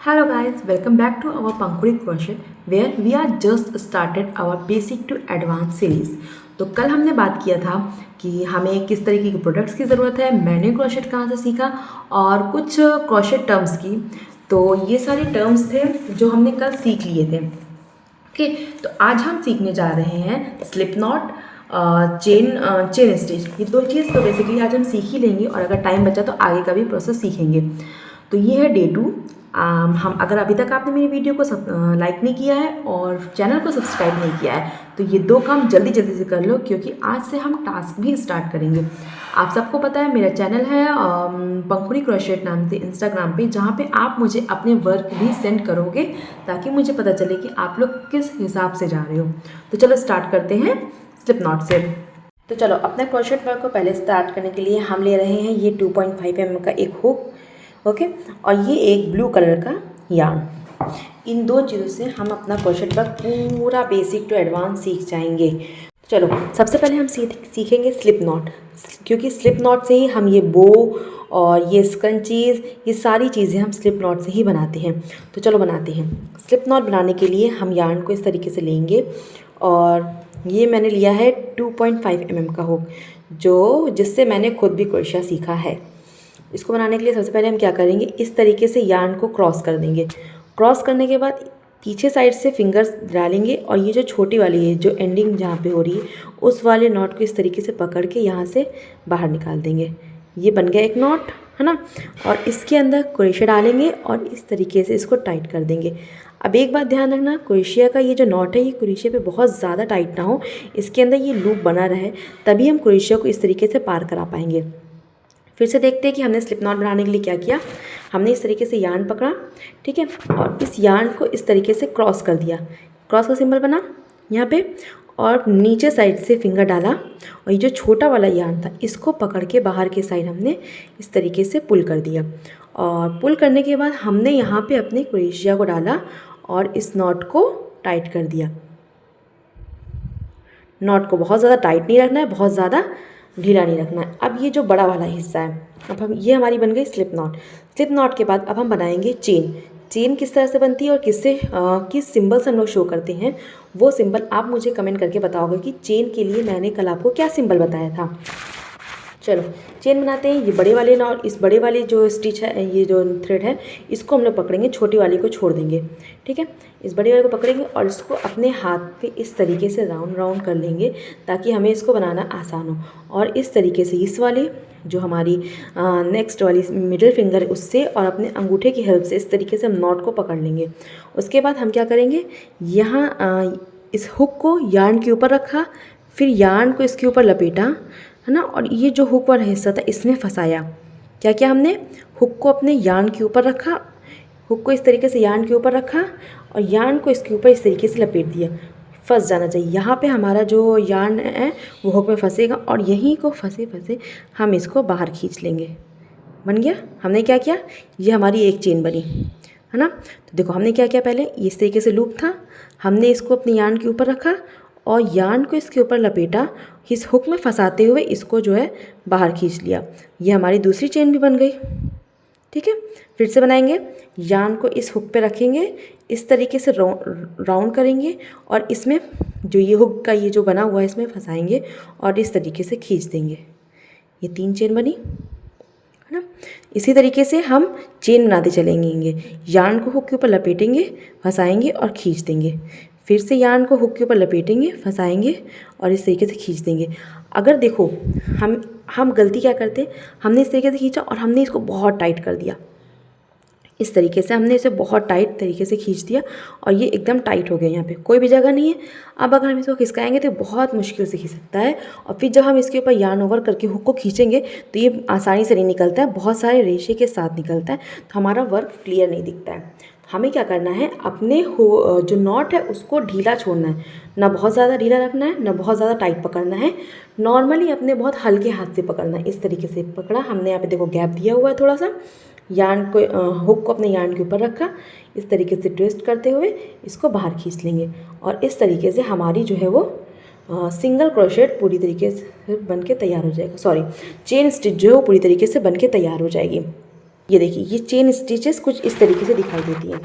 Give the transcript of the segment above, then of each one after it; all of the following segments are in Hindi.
Hello guys, welcome back to our Pankuri Crochet where we are just started our basic to advanced series। तो कल हमने बात किया था कि हमें किस तरीके के प्रोडक्ट्स की ज़रूरत है, मैंने क्रोशेट कहाँ से सीखा और कुछ क्रोशेट टर्म्स की। तो ये सारे टर्म्स थे जो हमने कल सीख लिए थे। ओके, तो आज हम सीखने जा रहे हैं स्लिप नॉट, चेन स्टिच। ये दो चीज़ तो बेसिकली आज हम सीख ही लेंगे और अगर टाइम बचा तो आगे का भी प्रोसेस सीखेंगे। तो ये है डे 2। हम अगर अभी तक आपने मेरी वीडियो को लाइक नहीं किया है और चैनल को सब्सक्राइब नहीं किया है तो ये दो काम जल्दी जल्दी से कर लो, क्योंकि आज से हम टास्क भी स्टार्ट करेंगे। आप सबको पता है मेरा चैनल है पंखुड़ी क्रोशेट नाम से इंस्टाग्राम पे, जहाँ पे आप मुझे अपने वर्क भी सेंड करोगे ताकि मुझे पता चले कि आप लोग किस हिसाब से जा रहे हो। तो चलो स्टार्ट करते हैं स्लिप नॉट से। तो चलो अपने क्रोशेट वर्क को पहले स्टार्ट करने के लिए हम ले रहे हैं ये 2.5 mm का एक हुक, ओके, और ये एक ब्लू कलर का यार्न। इन दो चीज़ों से हम अपना क्रोशेट वर्क पूरा बेसिक टू एडवांस सीख जाएंगे। चलो सबसे पहले हम सीखेंगे स्लिप नॉट, क्योंकि स्लिप नॉट से ही हम ये बो और ये स्क्रंचीज़, ये सारी चीज़ें हम स्लिप नॉट से ही बनाते हैं। तो चलो बनाते हैं। स्लिप नॉट बनाने के लिए हम यार्न को इस तरीके से लेंगे और ये मैंने लिया है 2.5 mm का हुक, जिससे मैंने खुद भी क्रोशिया सीखा है। इसको बनाने के लिए सबसे पहले हम क्या करेंगे, इस तरीके से यार्न को क्रॉस कर देंगे। क्रॉस करने के बाद पीछे साइड से फिंगर्स डालेंगे और ये जो छोटी वाली है, जो एंडिंग जहाँ पे हो रही है, उस वाले नॉट को इस तरीके से पकड़ के यहाँ से बाहर निकाल देंगे। ये बन गया एक नॉट, है ना। और इसके अंदर क्रोशिया डालेंगे और इस तरीके से इसको टाइट कर देंगे। अब एक बात ध्यान रखना, क्रोशिया का ये जो नॉट है ये क्रोशिया पे बहुत ज़्यादा टाइट ना हो, इसके अंदर ये लूप बना रहे, तभी हम क्रोशिया को इस तरीके से पार करा पाएंगे। फिर से देखते हैं कि हमने स्लिप नॉट बनाने के लिए क्या किया। हमने इस तरीके से यार्न पकड़ा, ठीक है, और इस यार्न को इस तरीके से क्रॉस कर दिया। क्रॉस का सिंबल बना यहाँ पे, और नीचे साइड से फिंगर डाला और ये जो छोटा वाला यार्न था इसको पकड़ के बाहर के साइड हमने इस तरीके से पुल कर दिया। और पुल करने के बाद हमने यहाँ पे अपने क्रोशिया को डाला और इस नॉट को टाइट कर दिया। नॉट को बहुत ज़्यादा टाइट नहीं रखना है, बहुत ज़्यादा ढीला नहीं रखना है। अब ये जो बड़ा वाला हिस्सा है, अब हम ये हमारी बन गई स्लिप नॉट। स्लिप नॉट के बाद अब हम बनाएंगे चेन। चेन किस तरह से बनती है और किस सिंबल से हम लोग शो करते हैं, वो सिंबल आप मुझे कमेंट करके बताओगे कि चेन के लिए मैंने कल आपको क्या सिंबल बताया था। चलो चेन बनाते हैं। ये बड़े वाले नॉट, इस बड़े वाली जो स्टिच है, ये जो थ्रेड है, इसको हम लोग पकड़ेंगे, छोटी वाली को छोड़ देंगे, ठीक है। इस बड़े वाले को पकड़ेंगे और इसको अपने हाथ पे इस तरीके से राउंड राउंड कर लेंगे ताकि हमें इसको बनाना आसान हो। और इस तरीके से इस वाली जो हमारी नेक्स्ट वाली मिडिल फिंगर है उससे और अपने अंगूठे की हेल्प से इस तरीके से हम नॉट को पकड़ लेंगे। उसके बाद हम क्या करेंगे, यहाँ इस हुक को यार्न के ऊपर रखा, फिर यार्न को इसके ऊपर लपेटा, है ना, और ये जो हुक वाला हिस्सा था इसमें फंसाया। क्या किया हमने, हुक को अपने यार्न के ऊपर रखा, हुक को इस तरीके से यार्न के ऊपर रखा और यार्न को इसके ऊपर इस तरीके से लपेट दिया। फंस जाना चाहिए, यहाँ पे हमारा जो यार्न है वो हुक में फंसेगा और यहीं को फंसे फंसे हम इसको बाहर खींच लेंगे। बन गया। हमने क्या किया, ये हमारी एक चेन बनी, है ना। तो देखो हमने क्या किया, पहले इस तरीके से लूप था, हमने इसको अपने यार्न के ऊपर रखा और यार्न को इसके ऊपर लपेटा, इस हुक में फंसाते हुए इसको जो है बाहर खींच लिया। ये हमारी दूसरी चेन भी बन गई, ठीक है। फिर से बनाएंगे, यार्न को इस हुक पे रखेंगे, इस तरीके से राउंड करेंगे और इसमें जो ये हुक का ये जो बना हुआ है इसमें फंसाएंगे और इस तरीके से खींच देंगे। ये 3 चेन बनी, है ना। इसी तरीके से हम चेन बनाते चलेंगे। यार्न को हुक के ऊपर लपेटेंगे, फंसाएंगे और खींच देंगे। फिर से यार्न को हुक के ऊपर लपेटेंगे, फंसाएंगे और इस तरीके से खींच देंगे। अगर देखो हम गलती क्या करते हैं, हमने इस तरीके से खींचा और हमने इसको बहुत टाइट कर दिया। इस तरीके से हमने इसे बहुत टाइट तरीके से खींच दिया और ये एकदम टाइट हो गया, यहाँ पे कोई भी जगह नहीं है। अब अगर हम इसको खिसकाएंगे तो बहुत मुश्किल से खींच सकता है और फिर जब हम इसके ऊपर यार्न ओवर करके हुक को खींचेंगे तो ये आसानी से नहीं निकलता है, बहुत सारे रेशे के साथ निकलता है, तो हमारा वर्क क्लियर नहीं दिखता है। हमें क्या करना है, अपने जो नॉट है उसको ढीला छोड़ना है, ना बहुत ज़्यादा ढीला रखना है ना बहुत ज़्यादा टाइट पकड़ना है। नॉर्मली अपने बहुत हल्के हाथ से पकड़ना है। इस तरीके से पकड़ा हमने, यहाँ पे देखो गैप दिया हुआ है थोड़ा सा, यार्न को हुक को अपने यार्न के ऊपर रखा, इस तरीके से ट्विस्ट करते हुए इसको बाहर खींच लेंगे और इस तरीके से हमारी जो है वो सिंगल क्रोशेट पूरी तरीके से बन के तैयार हो जाएगा। सॉरी, चेन स्टिच जो है वो पूरी तरीके से बन के तैयार हो जाएगी। ये देखिए, ये चेन स्टिचेस कुछ इस तरीके से दिखाई देती हैं,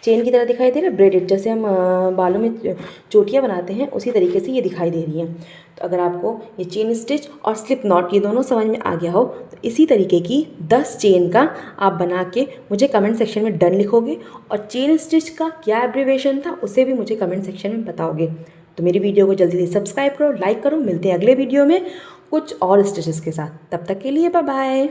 चेन की तरह दिखाई दे रहा है, ब्रेडेड, जैसे हम बालों में चोटियाँ बनाते हैं उसी तरीके से ये दिखाई दे रही हैं। तो अगर आपको ये चेन स्टिच और स्लिप नॉट ये दोनों समझ में आ गया हो तो इसी तरीके की 10 चेन का आप बना के मुझे कमेंट सेक्शन में डन लिखोगे, और चेन स्टिच का क्या एब्रिवेशन था उसे भी मुझे कमेंट सेक्शन में बताओगे। तो मेरी वीडियो को जल्दी से सब्सक्राइब करो, लाइक करो। मिलते हैं अगले वीडियो में कुछ और स्टिचेस के साथ, तब तक के लिए बाय बाय।